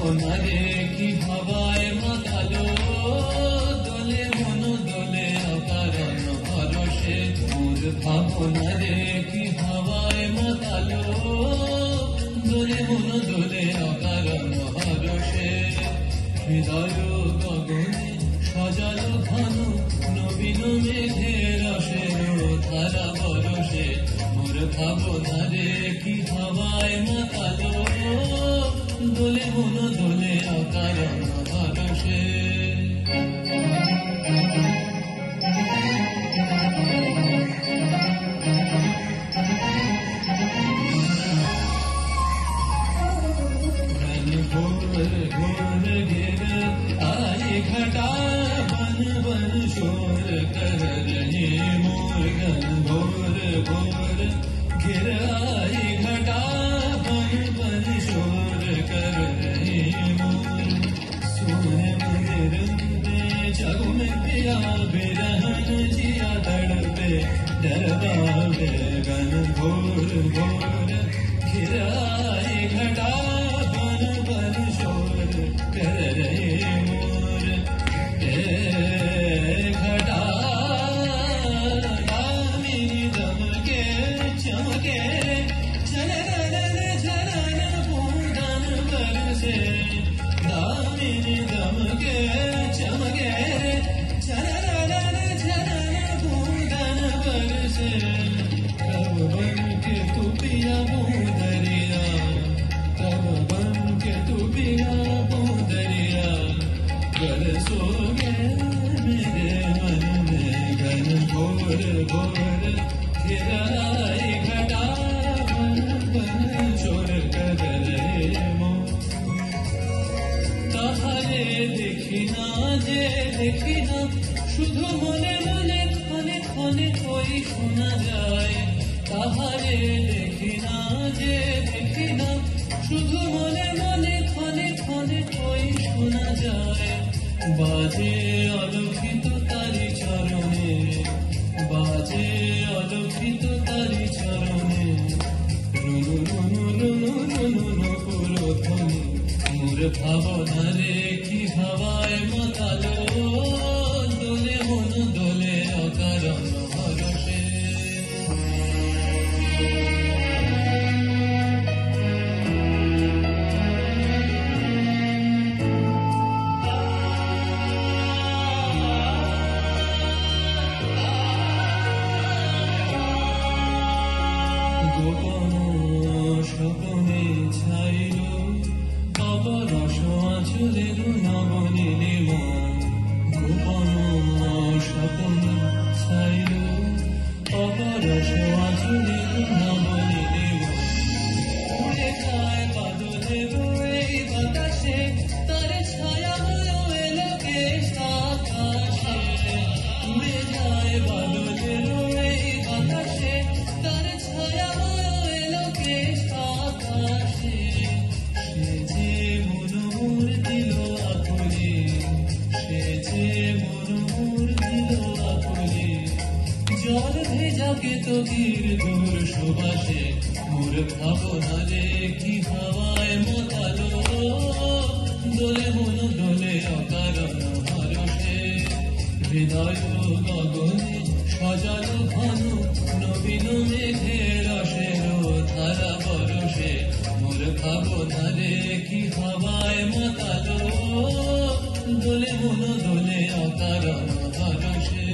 ভাবনা রে কি হাওয়ায় মাতালো দোলে মন দোলে অকারণ ভরসে মোর ভাবনা রে কি হাওয়ায় মাতালো দোলে মন দোলে অকারণ ভরসে হৃদয় গগনে সজালো ভানু নবীন মেঘের রসের ধারা বরসে মোর ভাবনা রে কি হাওয়ায় মাতালো দোলে মন দোলে অকারণ ভরসে घोर घोर गिर आई घटा बन बन शोर कर रहे मोर घन घोर घोर गिर आई घटा बन बन शोर कर रहे मोर सोने मंदिर में जग में पिया बिरहन जिया तड़पे डरवावे घन घोर घोर गिर आई घटा शोर कर रहे मोर घटा दामिनी दमके चमके झरन झरन बूंदन बरसे दामिनी दमके चमके झरन झरन बूंदन बरसे कब बन के तू पिया बूंदरिया कब बन के तू पिया बूंदरिया बरसोगे मेरे मन में घन घोर घोर घिराई घटा बन बन शोर कर रहे मोर তাহারে দেখি না যে দেখি না শুধু মনে মনে ক্ষণে ক্ষণে ওই শোনা যায় তাহারে দেখি না যে দেখি না শুধু মনে মনে ক্ষণে ক্ষণে ওই শোনা যায় বাজে অলক্ষিত তারি চরণে বাজে অলক্ষিত তারি চরণে রুনু রুনু রুনু রুনু নকুল ধ্বনি মোর ভাবনা রে কি হাওয়ায় মাতালো দোলে মন দোলে অকারণ ভরসে গোপন স্বপনে ছাইল অবরস আঁচলের নবনীলিম গোপন স্বপনে ছাইল অবরস আঁচলের নবনীলিম উড়ে যায় বাদলের এই বাতাসে তার ছায়া এলো কেশ আকাশে উড়ে যায় বাদলের এই বাতাসে তার ছায়া এলো কেশ আকাশে সে যে মন মোর দিল আকুলি সে যে মন মোর দিল আকুলি জল ভেজা কেতকীর দূর সুবাসে মোর ভাবনা রে কি হাওয়ায় মাতালো দোলে মন দোলে অকারণ ভরসে হৃদয় গগনে সজালো ভানু নবীন মেঘের রসের ধারা বরসে মোর ভাবনা রে কি হাওয়ায় মাতালো দোলে মন দোলে অকারণ ভরসে